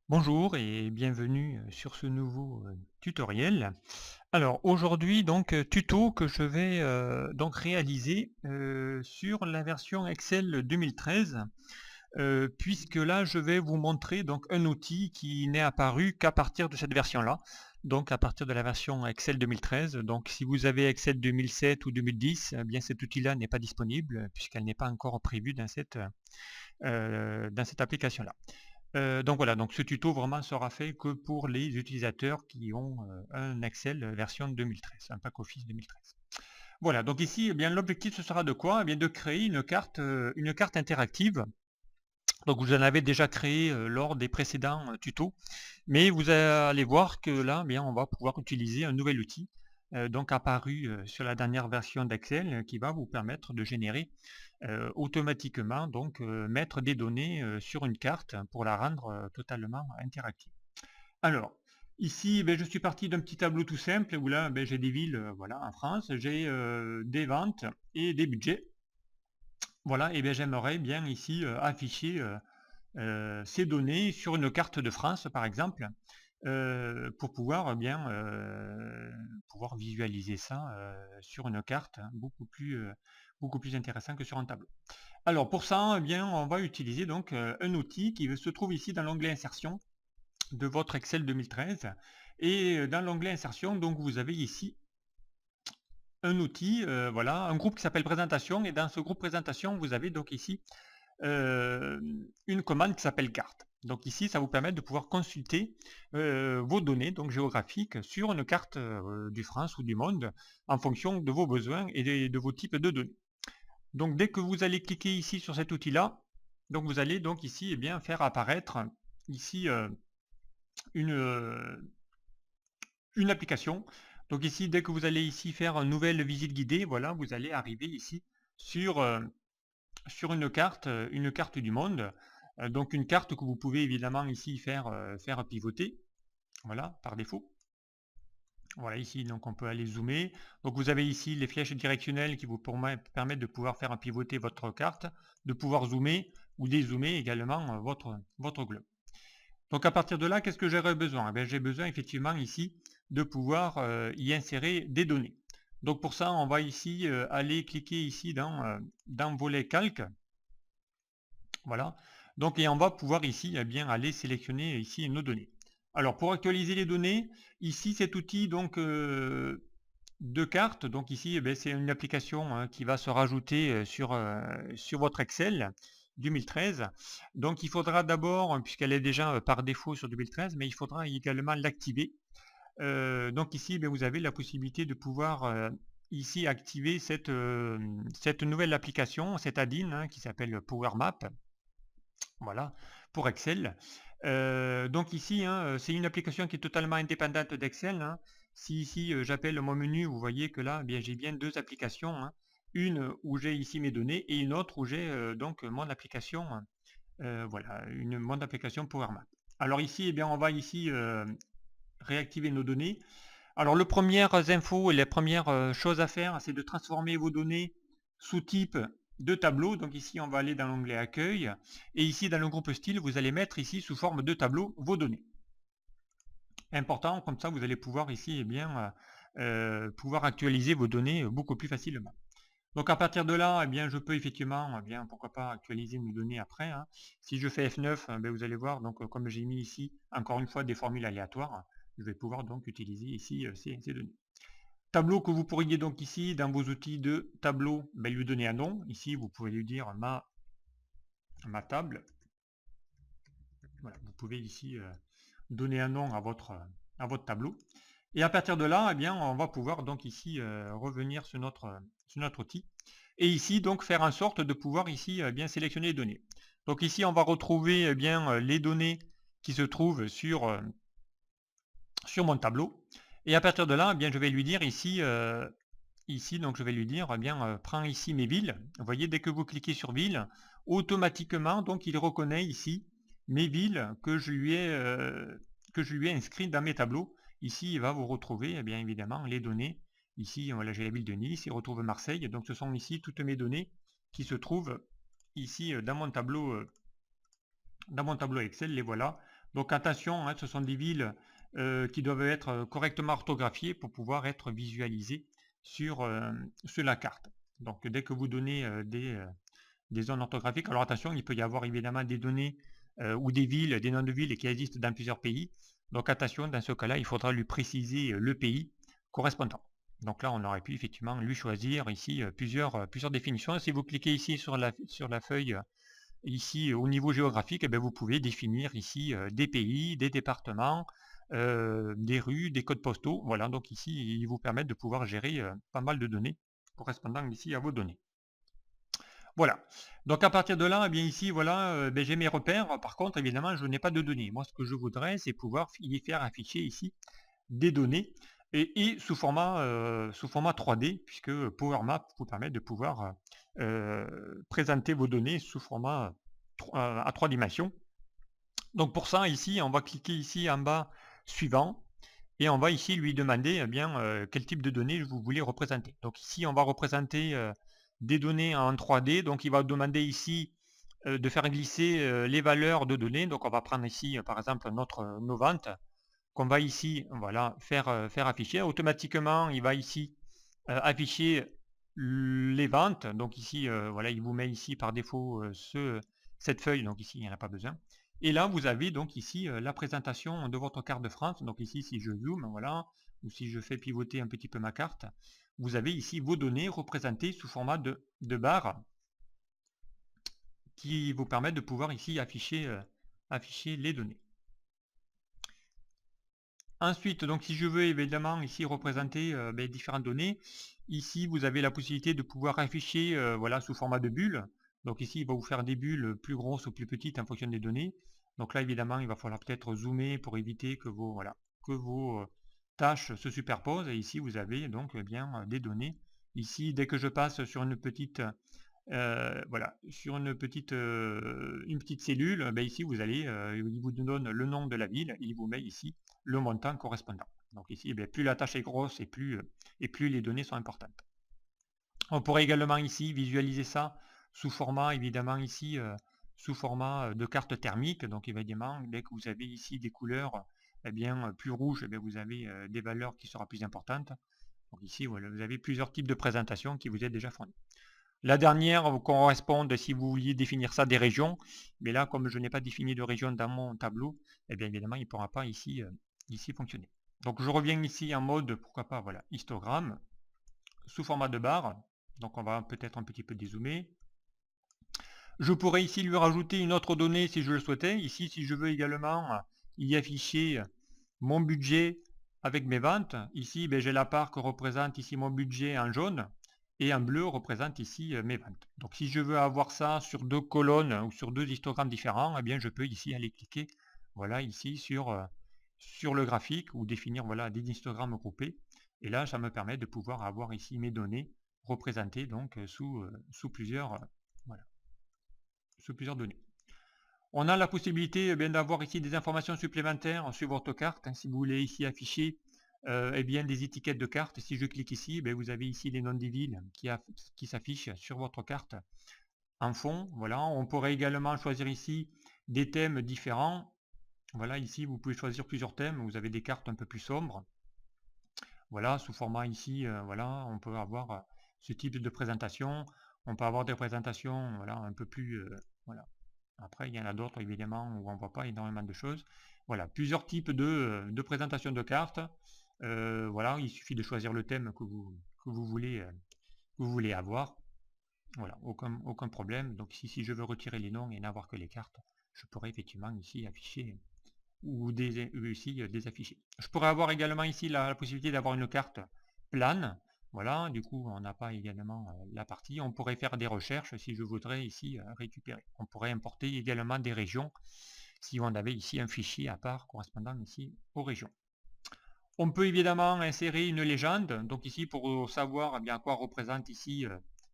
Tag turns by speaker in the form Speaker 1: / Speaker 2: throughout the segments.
Speaker 1: Bonjour et bienvenue sur ce nouveau tutoriel. Alors aujourd'hui donc tuto que je vais donc réaliser sur la version Excel 2013, puisque là je vais vous montrer donc un outil qui n'est apparu qu'à partir de cette version-là, donc à partir de la version Excel 2013. Donc si vous avez Excel 2007 ou 2010, eh bien cet outil-là n'est pas disponible puisqu'elle n'est pas encore prévue dans cette application-là. Donc voilà, donc ce tuto vraiment sera fait que pour les utilisateurs qui ont un Excel version 2013, un pack Office 2013. Voilà, donc ici, eh bien, l'objectif ce sera de quoi? Eh bien, de créer une carte interactive. Donc vous en avez déjà créé lors des précédents tutos, mais vous allez voir que là, eh bien, on va pouvoir utiliser un nouvel outil, donc apparu sur la dernière version d'Excel, qui va vous permettre de générer automatiquement, donc mettre des données sur une carte pour la rendre totalement interactive. Alors, ici, je suis parti d'un petit tableau tout simple où là, j'ai des villes, voilà, en France, j'ai des ventes et des budgets. Voilà, et j'aimerais bien ici afficher ces données sur une carte de France, par exemple, pour pouvoir pouvoir visualiser ça sur une carte, hein, beaucoup plus intéressant que sur un tableau. Alors pour ça, on va utiliser donc un outil qui se trouve ici dans l'onglet Insertion de votre Excel 2013. Et dans l'onglet Insertion, donc vous avez ici un outil, voilà, un groupe qui s'appelle Présentation. Et dans ce groupe Présentation, vous avez donc ici une commande qui s'appelle Carte. Donc ici, ça vous permet de pouvoir consulter vos données donc géographiques sur une carte du France ou du monde en fonction de vos besoins et de vos types de données. Donc dès que vous allez cliquer ici sur cet outil-là, donc vous allez donc ici faire apparaître ici une, euh, une application. Donc ici, dès que vous allez ici faire une nouvelle visite guidée, voilà, vous allez arriver ici sur, sur une carte du monde. Donc une carte que vous pouvez évidemment ici faire pivoter, voilà, par défaut. Voilà, ici, donc on peut aller zoomer. Donc vous avez ici les flèches directionnelles qui vous permettent de pouvoir faire pivoter votre carte, de pouvoir zoomer ou dézoomer également votre globe. Donc à partir de là, qu'est-ce que j'aurais besoin? J'ai besoin effectivement ici de pouvoir y insérer des données. Donc pour ça, on va ici aller cliquer ici dans volet calque. Voilà. Donc et on va pouvoir ici aller sélectionner ici nos données. Alors pour actualiser les données, ici cet outil donc de cartes, donc ici c'est une application hein, qui va se rajouter sur votre Excel 2013. Donc il faudra d'abord, puisqu'elle est déjà par défaut sur 2013, mais il faudra également l'activer. Donc ici vous avez la possibilité de pouvoir ici activer cette nouvelle application, cette add-in hein, qui s'appelle Power Map. Voilà, pour Excel. Donc ici, hein, c'est une application qui est totalement indépendante d'Excel. Hein. Si ici j'appelle mon menu, vous voyez que là, j'ai bien deux applications. Hein. Une où j'ai ici mes données et une autre où j'ai donc mon application, voilà, mon application PowerMap. Alors ici, on va ici réactiver nos données. Alors le première info et la première chose à faire, c'est de transformer vos données sous type de tableau. Donc ici, on va aller dans l'onglet Accueil. Et ici, dans le groupe Style, vous allez mettre ici sous forme de tableau vos données. Important, comme ça, vous allez pouvoir ici pouvoir actualiser vos données beaucoup plus facilement. Donc à partir de là, je peux effectivement, pourquoi pas actualiser mes données après. Hein. Si je fais F9, vous allez voir, donc comme j'ai mis ici, encore une fois, des formules aléatoires, je vais pouvoir donc utiliser ici ces données. Tableau que vous pourriez donc ici, dans vos outils de tableau, lui donner un nom. Ici, vous pouvez lui dire ma table. Voilà, vous pouvez ici donner un nom à votre tableau. Et à partir de là, on va pouvoir donc ici revenir sur notre outil. Et ici, donc, faire en sorte de pouvoir ici sélectionner les données. Donc ici, on va retrouver les données qui se trouvent sur mon tableau. Et à partir de là, je vais lui dire ici, donc je vais lui dire, prends ici mes villes. Vous voyez, dès que vous cliquez sur ville, automatiquement, donc il reconnaît ici mes villes que je lui ai inscrites dans mes tableaux. Ici, il va vous retrouver, bien évidemment, les données. Ici, voilà, j'ai la ville de Nice, il retrouve Marseille. Donc ce sont ici toutes mes données qui se trouvent ici dans mon tableau Excel. Les voilà. Donc attention, hein, ce sont des villes qui doivent être correctement orthographiées pour pouvoir être visualisées sur la carte. Donc dès que vous donnez des zones orthographiques, alors attention, il peut y avoir évidemment des données ou des villes, des noms de villes qui existent dans plusieurs pays. Donc attention, dans ce cas-là, il faudra lui préciser le pays correspondant. Donc là, on aurait pu effectivement lui choisir ici plusieurs définitions. Si vous cliquez ici sur la feuille, ici au niveau géographique, eh bien, vous pouvez définir ici des pays, des départements, des rues, des codes postaux. Voilà, donc ici, ils vous permettent de pouvoir gérer pas mal de données correspondant ici à vos données. Voilà. Donc à partir de là, eh bien ici, voilà, ben, j'ai mes repères. Par contre, évidemment, je n'ai pas de données. Moi, ce que je voudrais, c'est pouvoir y faire afficher ici des données et sous format 3D, puisque Power Map vous permet de pouvoir présenter vos données sous format à 3 dimensions. Donc pour ça, ici, on va cliquer ici en bas suivant et on va ici lui demander eh bien, quel type de données vous voulez représenter. Donc ici, on va représenter des données en 3D. Donc il va demander ici de faire glisser les valeurs de données. Donc on va prendre ici par exemple nos ventes qu'on va ici voilà, faire afficher. Automatiquement, il va ici afficher les ventes. Donc ici, voilà, il vous met ici par défaut cette feuille. Donc ici, il n'y en a pas besoin. Et là, vous avez donc ici la présentation de votre carte de France. Donc ici, si je zoome, voilà, ou si je fais pivoter un petit peu ma carte, vous avez ici vos données représentées sous format de barres qui vous permettent de pouvoir ici afficher les données. Ensuite, donc si je veux évidemment ici représenter différentes données, ici vous avez la possibilité de pouvoir afficher voilà, sous format de bulles. Donc ici il va vous faire des bulles plus grosses ou plus petites en fonction des données. Donc là évidemment il va falloir peut-être zoomer pour éviter que vos tâches se superposent. Et ici vous avez donc bien des données. Ici dès que je passe sur une petite voilà, sur une petite cellule, ben ici vous allez, il vous donne le nom de la ville, il vous met ici le montant correspondant. Donc ici, ben, plus la tâche est grosse et plus les données sont importantes. On pourrait également ici visualiser ça sous format, évidemment ici, sous format de carte thermique. Donc évidemment, dès que vous avez ici des couleurs eh bien, plus rouges, eh bien, vous avez des valeurs qui seront plus importantes. Donc ici, voilà, vous avez plusieurs types de présentations qui vous est déjà fournies. La dernière correspond, si vous vouliez définir ça, des régions. Mais là, comme je n'ai pas défini de région dans mon tableau, eh bien évidemment, il ne pourra pas ici fonctionner. Donc je reviens ici en mode, pourquoi pas, voilà, histogramme, sous format de barre. Donc on va peut-être un petit peu dézoomer. Je pourrais ici lui rajouter une autre donnée si je le souhaitais. Ici, si je veux également y afficher mon budget avec mes ventes, ici j'ai la part que représente ici mon budget en jaune. Et en bleu représente ici mes ventes. Donc si je veux avoir ça sur 2 colonnes ou sur 2 histogrammes différents, eh bien je peux ici aller cliquer voilà, ici sur le graphique ou définir voilà, des histogrammes groupés. Et là, ça me permet de pouvoir avoir ici mes données représentées donc sous plusieurs données. On a la possibilité d'avoir ici des informations supplémentaires sur votre carte. Si vous voulez ici afficher bien, des étiquettes de cartes, si je clique ici, vous avez ici les noms des villes qui s'affichent sur votre carte en fond. Voilà. On pourrait également choisir ici des thèmes différents. Voilà, ici vous pouvez choisir plusieurs thèmes. Vous avez des cartes un peu plus sombres. Voilà, sous format ici, voilà, on peut avoir ce type de présentation. On peut avoir des présentations voilà, un peu plus... voilà. Après, il y en a d'autres évidemment où on ne voit pas énormément de choses. Voilà, plusieurs types de présentation de cartes. Voilà, il suffit de choisir le thème que vous voulez avoir. Voilà, aucun problème. Donc si je veux retirer les noms et n'avoir que les cartes, je pourrais effectivement ici afficher ou ici désafficher. Je pourrais avoir également ici la possibilité d'avoir une carte plane. Voilà, du coup on n'a pas également la partie. On pourrait faire des recherches si je voudrais ici récupérer. On pourrait importer également des régions si on avait ici un fichier à part correspondant ici aux régions. On peut évidemment insérer une légende, donc ici pour savoir bien quoi représente ici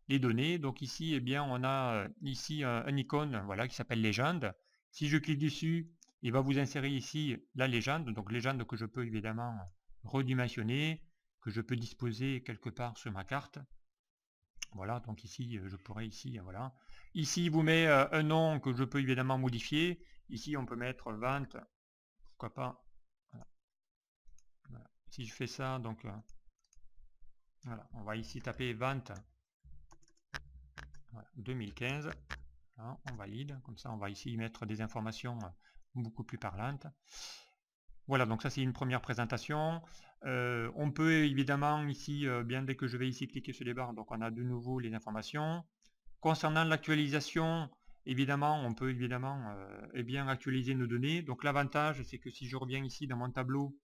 Speaker 1: les données. Donc ici bien on a ici un icône voilà, qui s'appelle légende. Si je clique dessus, il va vous insérer ici la légende, donc légende que je peux évidemment redimensionner, que je peux disposer quelque part sur ma carte. Voilà, donc ici je pourrais ici, voilà. Ici il vous met un nom que je peux évidemment modifier. Ici on peut mettre vente pourquoi pas. Voilà. Voilà. Si je fais ça, donc voilà, on va ici taper vente, voilà, 2015. Voilà, on valide, comme ça on va ici mettre des informations beaucoup plus parlantes. Voilà, donc ça c'est une première présentation. On peut évidemment ici, bien dès que je vais ici cliquer sur les barres, donc on a de nouveau les informations. Concernant l'actualisation, évidemment, on peut évidemment bien actualiser nos données. Donc l'avantage, c'est que si je reviens ici dans mon tableau,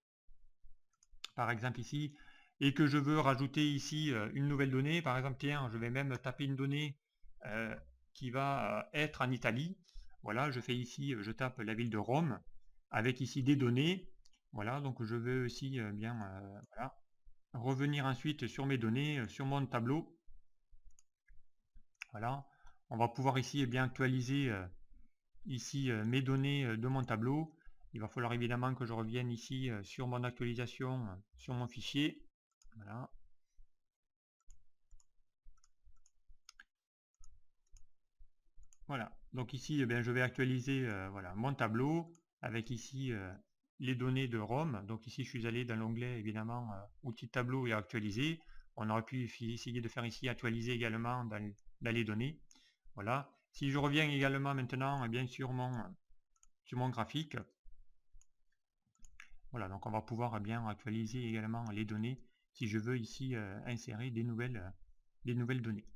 Speaker 1: par exemple ici, et que je veux rajouter ici une nouvelle donnée, par exemple, tiens, je vais même taper une donnée qui va être en Italie. Voilà, je fais ici, je tape la ville de Rome, avec ici des données. Voilà, donc je veux aussi bien voilà, revenir ensuite sur mes données, sur mon tableau. Voilà, on va pouvoir ici bien actualiser ici mes données de mon tableau. Il va falloir évidemment que je revienne ici sur mon actualisation, sur mon fichier. Voilà. Voilà, donc ici je vais actualiser voilà, mon tableau avec ici les données de Rome. Donc ici je suis allé dans l'onglet évidemment outils tableau et actualiser. On aurait pu essayer de faire ici actualiser également dans les données. Voilà. Si je reviens également maintenant bien sur mon graphique, voilà, donc on va pouvoir bien actualiser également les données si je veux ici insérer des nouvelles données.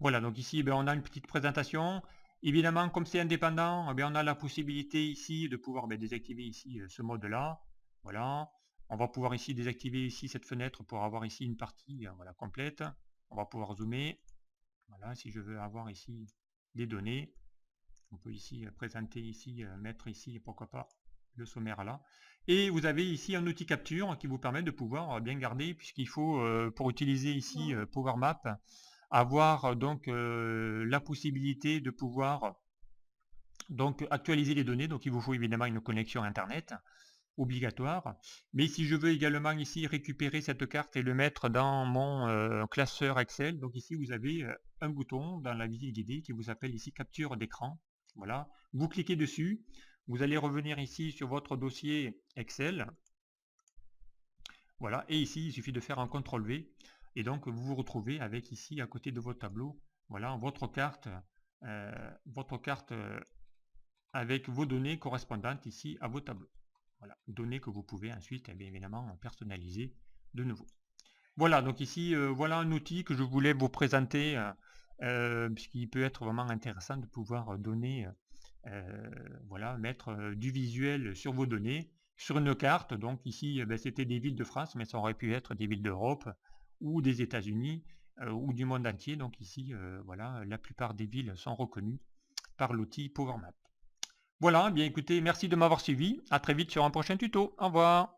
Speaker 1: Voilà, donc ici on a une petite présentation. Évidemment, comme c'est indépendant, on a la possibilité ici de pouvoir désactiver ici ce mode-là. Voilà, on va pouvoir ici désactiver ici cette fenêtre pour avoir ici une partie voilà, complète. On va pouvoir zoomer. Voilà, si je veux avoir ici des données, on peut ici présenter ici, mettre ici, pourquoi pas, le sommaire là. Et vous avez ici un outil capture qui vous permet de pouvoir bien garder, puisqu'il faut, pour utiliser ici Power Map, avoir donc la possibilité de pouvoir donc actualiser les données. Donc il vous faut évidemment une connexion internet obligatoire, mais si je veux également ici récupérer cette carte et le mettre dans mon classeur Excel, donc ici vous avez un bouton dans la visite guidée qui vous appelle ici capture d'écran. Voilà, vous cliquez dessus, vous allez revenir ici sur votre dossier Excel. Voilà, et ici il suffit de faire un CTRL V et donc vous vous retrouvez avec ici à côté de votre tableau, voilà, votre carte avec vos données correspondantes ici à vos tableaux. Voilà, données que vous pouvez ensuite bien évidemment personnaliser de nouveau. Voilà, donc ici voilà un outil que je voulais vous présenter puisqu'il peut être vraiment intéressant de pouvoir donner voilà, mettre du visuel sur vos données, sur une carte. Donc ici c'était des villes de France, mais ça aurait pu être des villes d'Europe ou des États-Unis ou du monde entier. Donc ici voilà, la plupart des villes sont reconnues par l'outil Power Map. Voilà, bien écoutez, merci de m'avoir suivi. À très vite sur un prochain tuto. Au revoir.